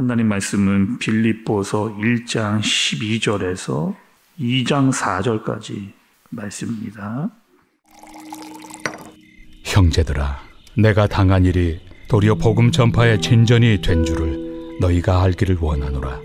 하나님 말씀은 빌립보서 1장 12절에서 2장 4절까지 말씀입니다. 형제들아, 내가 당한 일이 도리어 복음 전파의 진전이 된 줄을 너희가 알기를 원하노라.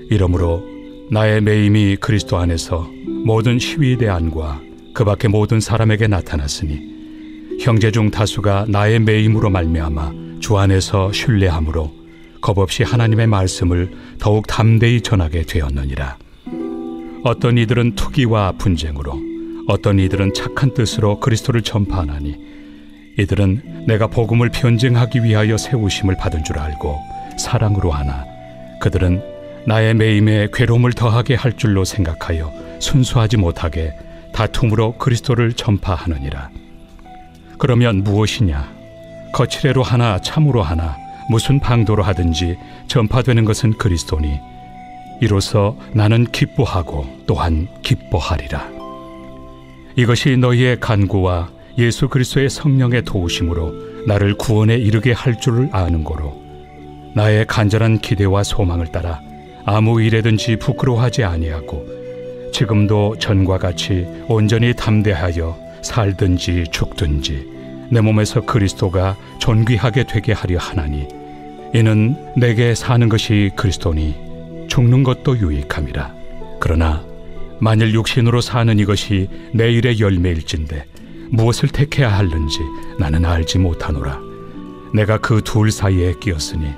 이러므로 나의 매임이 그리스도 안에서 모든 시위대 안과 그 밖의 모든 사람에게 나타났으니 형제 중 다수가 나의 매임으로 말미암아 주 안에서 신뢰함으로 겁없이 하나님의 말씀을 더욱 담대히 전하게 되었느니라. 어떤 이들은 투기와 분쟁으로, 어떤 이들은 착한 뜻으로 그리스도를 전파하나니 이들은 내가 복음을 변증하기 위하여 세우심을 받은 줄 알고 사랑으로 하나 그들은 나의 매임에 괴로움을 더하게 할 줄로 생각하여 순수하지 못하게 다툼으로 그리스도를 전파하느니라. 그러면 무엇이냐? 거칠애로 하나 참으로 하나 무슨 방도로 하든지 전파되는 것은 그리스도니 이로써 나는 기뻐하고 또한 기뻐하리라. 이것이 너희의 간구와 예수 그리스도의 성령의 도우심으로 나를 구원에 이르게 할 줄을 아는 고로 나의 간절한 기대와 소망을 따라 아무 일에든지 부끄러워하지 아니하고 지금도 전과 같이 온전히 담대하여 살든지 죽든지 내 몸에서 그리스도가 존귀하게 되게 하려 하나니 이는 내게 사는 것이 그리스도니 죽는 것도 유익함이라. 그러나 만일 육신으로 사는 이것이 내 일의 열매일진데 무엇을 택해야 하는지 나는 알지 못하노라. 내가 그 둘 사이에 끼었으니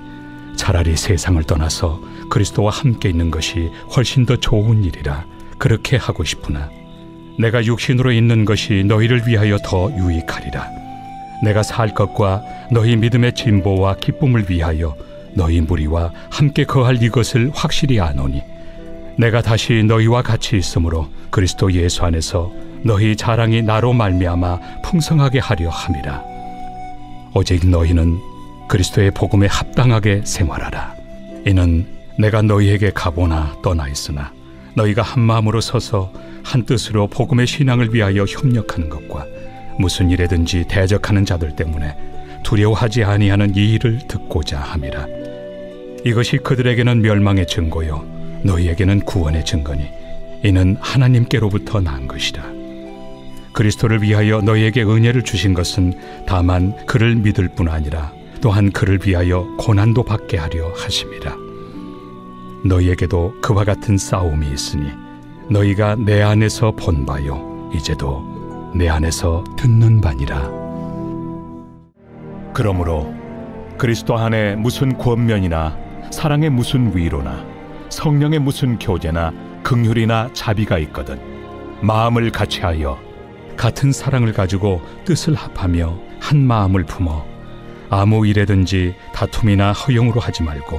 차라리 세상을 떠나서 그리스도와 함께 있는 것이 훨씬 더 좋은 일이라 그렇게 하고 싶으나 내가 육신으로 있는 것이 너희를 위하여 더 유익하리라. 내가 살 것과 너희 믿음의 진보와 기쁨을 위하여 너희 무리와 함께 거할 이것을 확실히 아노니 내가 다시 너희와 같이 있으므로 그리스도 예수 안에서 너희 자랑이 나로 말미암아 풍성하게 하려 함이라. 오직 너희는 그리스도의 복음에 합당하게 생활하라. 이는 내가 너희에게 가보나 떠나 있으나 너희가 한 마음으로 서서 한 뜻으로 복음의 신앙을 위하여 협력하는 것과 무슨 일에든지 대적하는 자들 때문에 두려워하지 아니하는 이 일을 듣고자 함이라. 이것이 그들에게는 멸망의 증거요 너희에게는 구원의 증거니 이는 하나님께로부터 난 것이라. 그리스도를 위하여 너희에게 은혜를 주신 것은 다만 그를 믿을 뿐 아니라 또한 그를 위하여 고난도 받게 하려 하심이라. 너희에게도 그와 같은 싸움이 있으니 너희가 내 안에서 본 바요 이제도 내 안에서 듣는 바니라. 그러므로 그리스도 안에 무슨 권면이나 사랑의 무슨 위로나 성령의 무슨 교제나 긍휼이나 자비가 있거든 마음을 같이하여 같은 사랑을 가지고 뜻을 합하며 한 마음을 품어 아무 일에든지 다툼이나 허용으로 하지 말고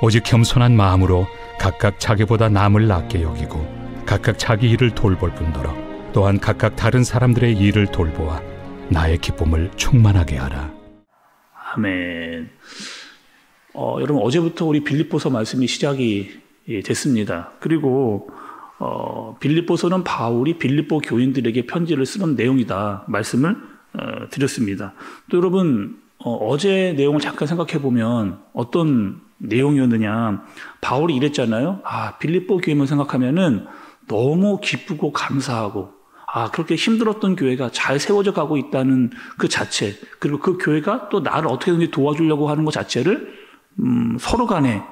오직 겸손한 마음으로 각각 자기보다 남을 낫게 여기고 각각 자기 일을 돌볼 뿐더러 또한 각각 다른 사람들의 일을 돌보아 나의 기쁨을 충만하게 하라. 아멘. 여러분 어제부터 우리 빌립보서 말씀이 시작이 됐습니다. 그리고 빌립보서는 바울이 빌립보 교인들에게 편지를 쓰는 내용이다 말씀을 드렸습니다. 또 여러분 어제 내용을 잠깐 생각해 보면 어떤 내용이었느냐. 바울이 이랬잖아요. 빌립보 교회만 생각하면은 너무 기쁘고 감사하고 그렇게 힘들었던 교회가 잘 세워져 가고 있다는 그 자체, 그리고 그 교회가 또 나를 어떻게든지 도와주려고 하는 것 자체를 서로 간에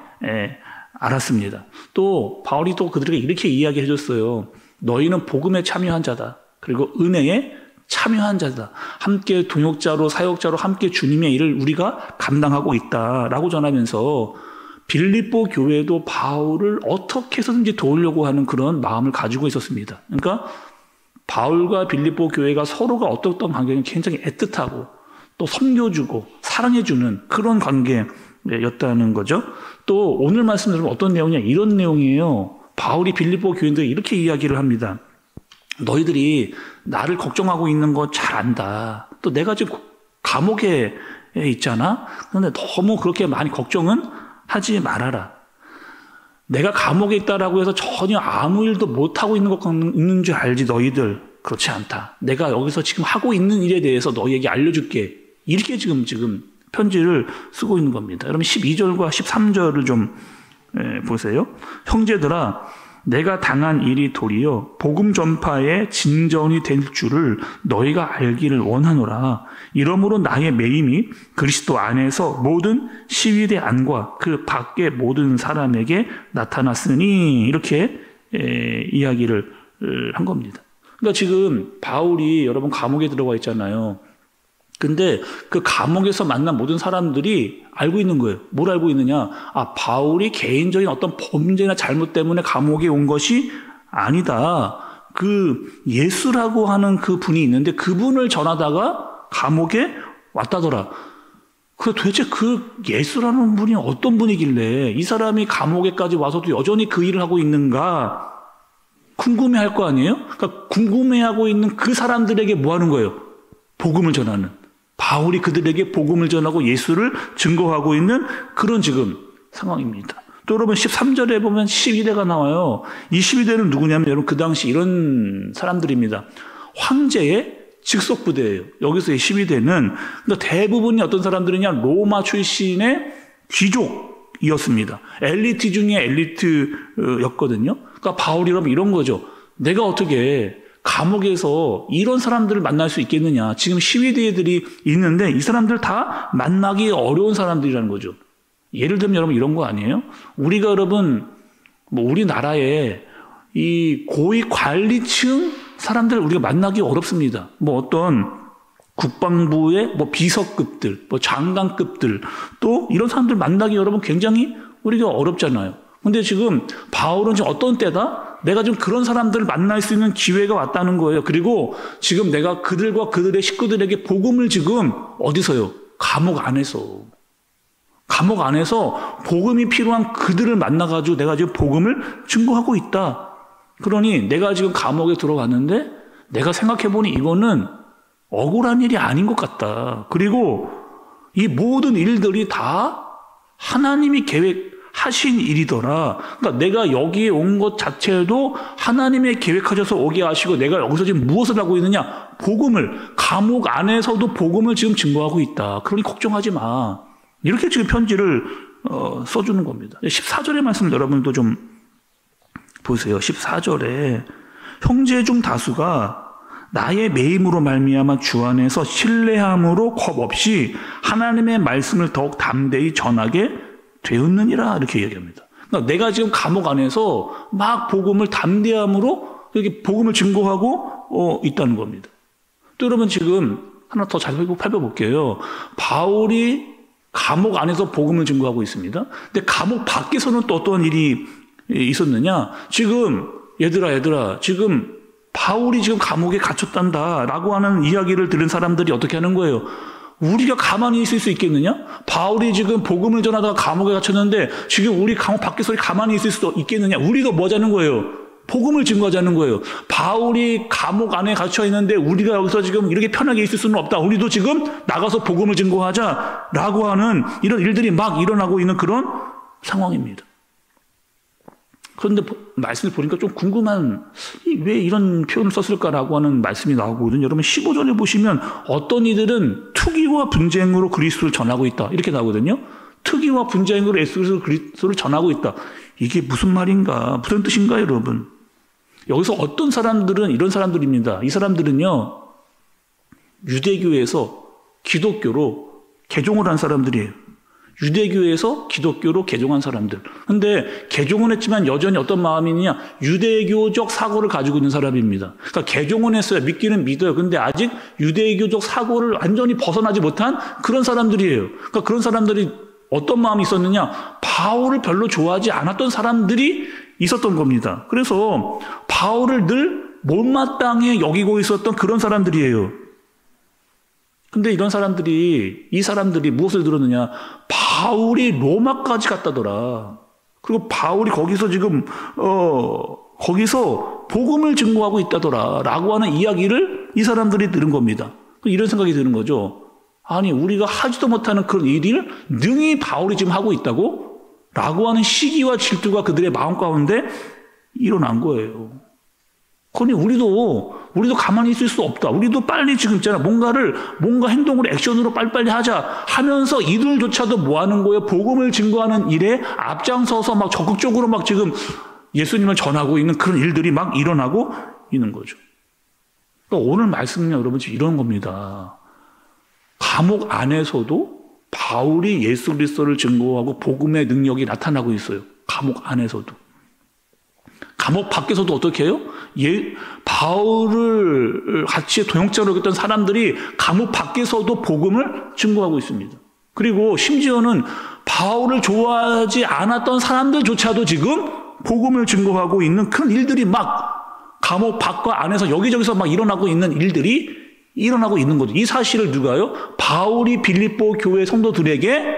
알았습니다. 또 바울이 또 그들에게 이렇게 이야기해 줬어요. 너희는 복음에 참여한 자다. 그리고 은혜에 참여한 자다. 함께 동역자로 사역자로 함께 주님의 일을 우리가 감당하고 있다라고 전하면서 빌립보 교회도 바울을 어떻게 해서든지 도우려고 하는 그런 마음을 가지고 있었습니다. 그러니까 바울과 빌립보 교회가 서로가 어떤 관계는 굉장히 애틋하고 또 섬겨주고 사랑해주는 그런 관계였다는 거죠. 또 오늘 말씀 들으면 어떤 내용이냐, 이런 내용이에요. 바울이 빌립보 교인들에게 이렇게 이야기를 합니다. 너희들이 나를 걱정하고 있는 거 잘 안다. 또 내가 지금 감옥에 있잖아. 그런데 너무 그렇게 많이 걱정은 하지 말아라. 내가 감옥에 있다라고 해서 전혀 아무 일도 못하고 있는 줄 알지 너희들. 그렇지 않다. 내가 여기서 지금 하고 있는 일에 대해서 너희에게 알려줄게. 이렇게 지금 편지를 쓰고 있는 겁니다. 여러분 12절과 13절을 좀 보세요. 형제들아, 내가 당한 일이 도리어 복음 전파의 진전이 될 줄을 너희가 알기를 원하노라. 이러므로 나의 매임이 그리스도 안에서 모든 시위대 안과 그 밖의 모든 사람에게 나타났으니, 이렇게 이야기를 한 겁니다. 그러니까 지금 바울이 여러분 감옥에 들어가 있잖아요. 근데 그 감옥에서 만난 모든 사람들이 알고 있는 거예요. 뭘 알고 있느냐? 바울이 개인적인 어떤 범죄나 잘못 때문에 감옥에 온 것이 아니다. 그 예수라고 하는 그 분이 있는데 그분을 전하다가 감옥에 왔다더라. 도대체 그 예수라는 분이 어떤 분이길래 이 사람이 감옥에까지 와서도 여전히 그 일을 하고 있는가 궁금해할 거 아니에요? 그러니까 궁금해하고 있는 그 사람들에게 뭐 하는 거예요? 복음을 전하는. 바울이 그들에게 복음을 전하고 예수를 증거하고 있는 그런 지금 상황입니다. 또 여러분 13절에 보면 12대가 나와요. 이 12대는 누구냐면 여러분 그 당시 이런 사람들입니다. 황제의 직속부대예요. 여기서의 12대는 그러니까 대부분이 어떤 사람들이냐, 로마 출신의 귀족이었습니다. 엘리트 중에 엘리트였거든요. 그러니까 바울이 그러면 이런 거죠. 내가 어떻게 감옥에서 이런 사람들을 만날 수 있겠느냐. 지금 시위대들이 있는데 이 사람들 다 만나기 어려운 사람들이라는 거죠. 예를 들면 여러분 이런 거 아니에요? 우리가 여러분 우리나라에 이 고위 관리층 사람들 우리가 만나기 어렵습니다. 어떤 국방부의 비서급들, 장관급들, 또 이런 사람들 만나기 여러분 굉장히 우리가 어렵잖아요. 근데 지금 바울은 지금 어떤 때다? 내가 지금 그런 사람들을 만날 수 있는 기회가 왔다는 거예요. 그리고 지금 내가 그들과 그들의 식구들에게 복음을 지금 어디서요? 감옥 안에서. 감옥 안에서 복음이 필요한 그들을 만나가지고 내가 지금 복음을 증거하고 있다. 그러니 내가 지금 감옥에 들어갔는데 내가 생각해보니 이거는 억울한 일이 아닌 것 같다. 그리고 이 모든 일들이 다 하나님이 계획하신 일이더라. 그러니까 내가 여기에 온 것 자체도 하나님의 계획하셔서 오게 하시고 내가 여기서 지금 무엇을 하고 있느냐? 복음을, 감옥 안에서도 복음을 지금 증거하고 있다. 그러니 걱정하지 마. 이렇게 지금 편지를 써주는 겁니다. 14절의 말씀 여러분도 좀 보세요. 14절에 형제 중 다수가 나의 매임으로 말미암아 주 안에서 신뢰함으로 겁 없이 하나님의 말씀을 더욱 담대히 전하게 되었느니라, 이렇게 얘기합니다. 그러니까 내가 지금 감옥 안에서 막 복음을 담대함으로 이렇게 복음을 증거하고 있다는 겁니다. 또 여러분 지금 하나 더 잘 살펴볼게요. 바울이 감옥 안에서 복음을 증거하고 있습니다. 근데 감옥 밖에서는 또 어떤 일이 있었느냐? 지금 얘들아 지금 바울이 지금 감옥에 갇혔단다 라고 하는 이야기를 들은 사람들이 어떻게 하는 거예요? 우리가 가만히 있을 수 있겠느냐? 바울이 지금 복음을 전하다가 감옥에 갇혔는데 지금 우리 감옥 밖에서 가만히 있을 수 있겠느냐? 우리가 뭐 하자는 거예요? 복음을 증거하자는 거예요. 바울이 감옥 안에 갇혀 있는데 우리가 여기서 지금 이렇게 편하게 있을 수는 없다. 우리도 지금 나가서 복음을 증거하자라고 하는 이런 일들이 막 일어나고 있는 그런 상황입니다. 그런데 말씀을 보니까 좀 궁금한, 왜 이런 표현을 썼을까라고 하는 말씀이 나오거든요. 여러분 15절에 보시면 어떤 이들은 투기와 분쟁으로 그리스도를 전하고 있다, 이렇게 나오거든요. 투기와 분쟁으로 예수 그리스도를 전하고 있다. 이게 무슨 말인가? 무슨 뜻인가요, 여러분? 여기서 어떤 사람들은 이런 사람들입니다. 이 사람들은요, 유대교에서 기독교로 개종을 한 사람들이에요. 유대교에서 기독교로 개종한 사람들. 근데 개종은 했지만 여전히 어떤 마음이냐? 유대교적 사고를 가지고 있는 사람입니다. 그러니까 개종은 했어요. 믿기는 믿어요. 근데 아직 유대교적 사고를 완전히 벗어나지 못한 그런 사람들이에요. 그러니까 그런 사람들이 어떤 마음이 있었느냐? 바울을 별로 좋아하지 않았던 사람들이 있었던 겁니다. 그래서 바울을 늘 못마땅해 여기고 있었던 그런 사람들이에요. 근데 이 사람들이 무엇을 들었느냐? 바울이 로마까지 갔다더라. 그리고 바울이 거기서 지금 거기서 복음을 증거하고 있다더라 라고 하는 이야기를 이 사람들이 들은 겁니다. 이런 생각이 드는 거죠. 아니, 우리가 하지도 못하는 그런 일을 능히 바울이 지금 하고 있다고? 라고 하는 시기와 질투가 그들의 마음 가운데 일어난 거예요. 그러니 우리도 가만히 있을 수 없다. 우리도 빨리 지금 있잖아. 뭔가 행동으로 액션으로 빨리빨리 하자 하면서 이들조차도 뭐 하는 거예요? 복음을 증거하는 일에 앞장서서 막 적극적으로 막 지금 예수님을 전하고 있는 그런 일들이 막 일어나고 있는 거죠. 그러니까 오늘 말씀은요, 여러분, 지금 이런 겁니다. 감옥 안에서도 바울이 예수 그리스도를 증거하고 복음의 능력이 나타나고 있어요. 감옥 안에서도. 감옥 밖에서도 어떻게 해요? 바울을 같이 동역자로 했던 사람들이 감옥 밖에서도 복음을 증거하고 있습니다. 그리고 심지어는 바울을 좋아하지 않았던 사람들조차도 지금 복음을 증거하고 있는 그런 일들이 막 감옥 밖과 안에서 여기저기서 막 일어나고 있는 일들이 일어나고 있는 거죠. 이 사실을 누가요? 바울이 빌립보 교회 성도들에게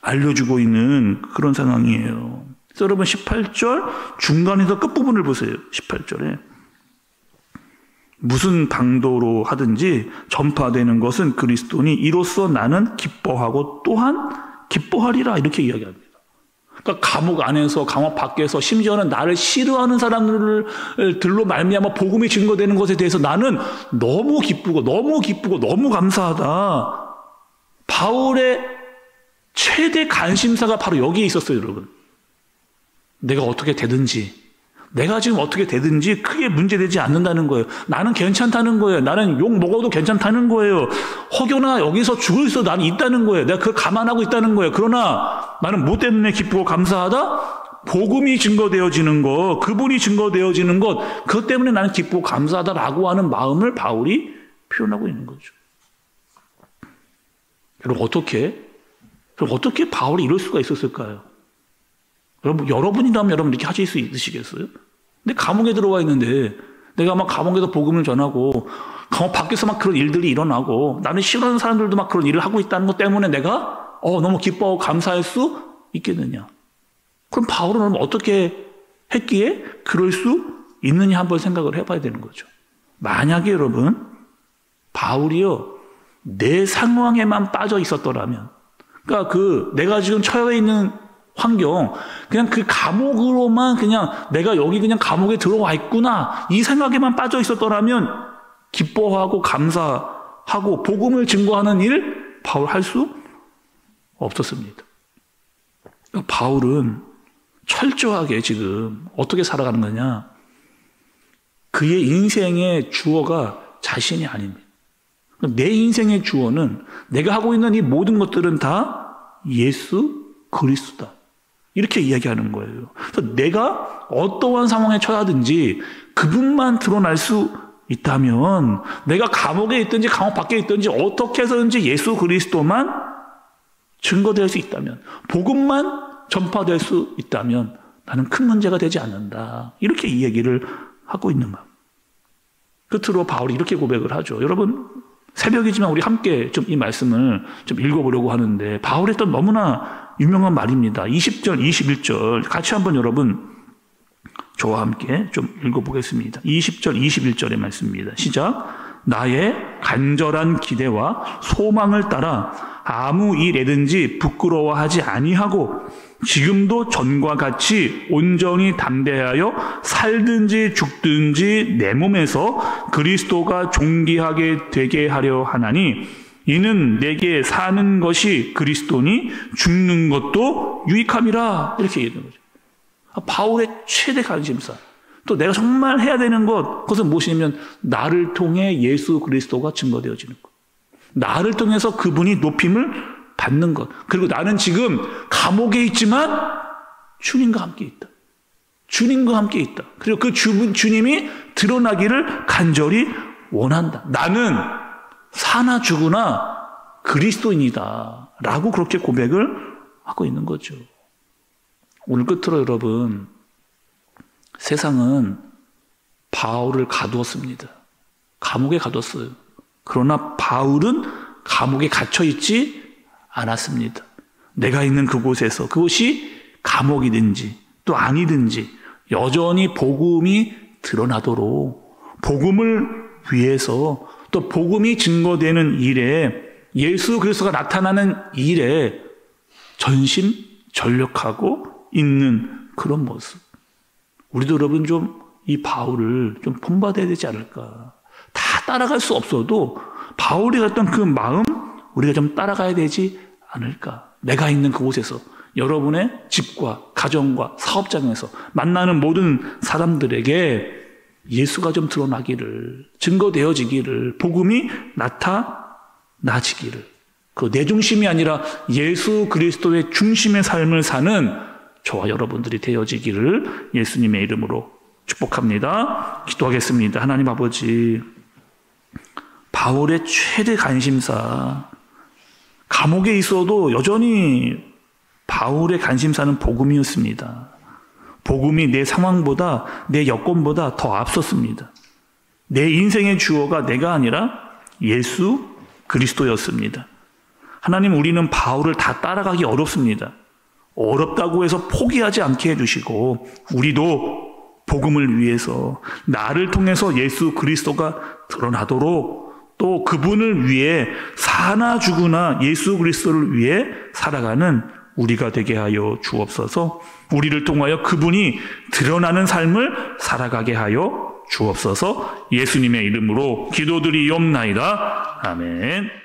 알려주고 있는 그런 상황이에요. 그래서 여러분 18절 중간에서 끝부분을 보세요. 18절에 무슨 방도로 하든지 전파되는 것은 그리스도니 이로써 나는 기뻐하고 또한 기뻐하리라 이렇게 이야기합니다. 그러니까 감옥 안에서 감옥 밖에서 심지어는 나를 싫어하는 사람들로 말미암아 복음이 증거되는 것에 대해서 나는 너무 기쁘고 너무 감사하다. 바울의 최대 관심사가 바로 여기에 있었어요, 여러분. 내가 어떻게 되든지, 내가 지금 어떻게 되든지 크게 문제되지 않는다는 거예요. 나는 괜찮다는 거예요. 나는 욕 먹어도 괜찮다는 거예요. 혹여나 여기서 죽을 수도 나는 있다는 거예요. 내가 그걸 감안하고 있다는 거예요. 그러나 나는 뭐 때문에 기쁘고 감사하다? 복음이 증거되어지는 것, 그분이 증거되어지는 것, 그것 때문에 나는 기쁘고 감사하다라고 하는 마음을 바울이 표현하고 있는 거죠. 여러분 어떻게 바울이 이럴 수가 있었을까요? 여러분이라면 여러분 이렇게 하실 수 있으시겠어요? 근데 감옥에 들어와 있는데 내가 막 감옥에서 복음을 전하고 감옥 밖에서 막 그런 일들이 일어나고 나는 싫어하는 사람들도 막 그런 일을 하고 있다는 것 때문에 내가 너무 기뻐하고 감사할 수 있겠느냐? 그럼 바울은 어떻게 했기에 그럴 수 있느냐 한번 생각을 해봐야 되는 거죠. 만약에 여러분 바울이요 내 상황에만 빠져 있었더라면, 그러니까 내가 지금 처해 있는 환경, 그냥 그 감옥으로만 그냥 내가 여기 그냥 감옥에 들어와 있구나 이 생각에만 빠져 있었더라면 기뻐하고 감사하고 복음을 증거하는 일 바울 할 수 없었습니다. 바울은 철저하게 지금 어떻게 살아가는 거냐, 그의 인생의 주어가 자신이 아닙니다. 내 인생의 주어는 내가 하고 있는 이 모든 것들은 다 예수 그리스도다. 이렇게 이야기하는 거예요. 그래서 내가 어떠한 상황에 처하든지 그분만 드러날 수 있다면, 내가 감옥에 있든지 감옥 밖에 있든지 어떻게 해서든지 예수 그리스도만 증거될 수 있다면, 복음만 전파될 수 있다면 나는 큰 문제가 되지 않는다. 이렇게 이 얘기를 하고 있는 거예요. 끝으로 바울이 이렇게 고백을 하죠. 여러분 새벽이지만 우리 함께 좀 이 말씀을 좀 읽어보려고 하는데, 바울이 했던 너무나 유명한 말입니다. 20절, 21절 같이 한번 여러분 저와 함께 좀 읽어보겠습니다. 20절, 21절의 말씀입니다. 시작. 나의 간절한 기대와 소망을 따라 아무 일에든지 부끄러워하지 아니하고 지금도 전과 같이 온전히 담대하여 살든지 죽든지 내 몸에서 그리스도가 존귀하게 되게 하려 하나니 이는 내게 사는 것이 그리스도니 죽는 것도 유익함이라. 이렇게 얘기하는 거죠. 바울의 최대 관심사, 또 내가 정말 해야 되는 것, 그것은 무엇이냐면 나를 통해 예수 그리스도가 증거되어지는 것, 나를 통해서 그분이 높임을 받는 것, 그리고 나는 지금 감옥에 있지만 주님과 함께 있다. 주님과 함께 있다. 그리고 그 주님이 드러나기를 간절히 원한다. 나는 사나 죽으나 그리스도인이다 라고 그렇게 고백을 하고 있는 거죠. 오늘 끝으로 여러분, 세상은 바울을 가두었습니다. 감옥에 가뒀어요. 그러나 바울은 감옥에 갇혀있지 않았습니다. 내가 있는 그곳에서, 그곳이 감옥이든지 또 아니든지 여전히 복음이 드러나도록, 복음을 위해서, 또 복음이 증거되는 일에, 예수 그리스도가 나타나는 일에 전심전력하고 있는 그런 모습. 우리도 여러분 좀 이 바울을 좀 본받아야 되지 않을까. 다 따라갈 수 없어도 바울이 갔던 그 마음 우리가 좀 따라가야 되지 않을까. 내가 있는 그곳에서 여러분의 집과 가정과 사업장에서 만나는 모든 사람들에게 예수가 좀 드러나기를, 증거되어지기를, 복음이 나타나지기를, 그 내 중심이 아니라 예수 그리스도의 중심의 삶을 사는 저와 여러분들이 되어지기를 예수님의 이름으로 축복합니다. 기도하겠습니다. 하나님 아버지, 바울의 최대 관심사, 감옥에 있어도 여전히 바울의 관심사는 복음이었습니다. 복음이 내 상황보다, 내 여건보다 더 앞섰습니다. 내 인생의 주어가 내가 아니라 예수 그리스도였습니다. 하나님, 우리는 바울을 다 따라가기 어렵습니다. 어렵다고 해서 포기하지 않게 해주시고, 우리도 복음을 위해서 나를 통해서 예수 그리스도가 드러나도록, 또 그분을 위해 사나 죽으나 예수 그리스도를 위해 살아가는 우리가 되게 하여 주옵소서. 우리를 통하여 그분이 드러나는 삶을 살아가게 하여 주옵소서. 예수님의 이름으로 기도드리옵나이다. 아멘.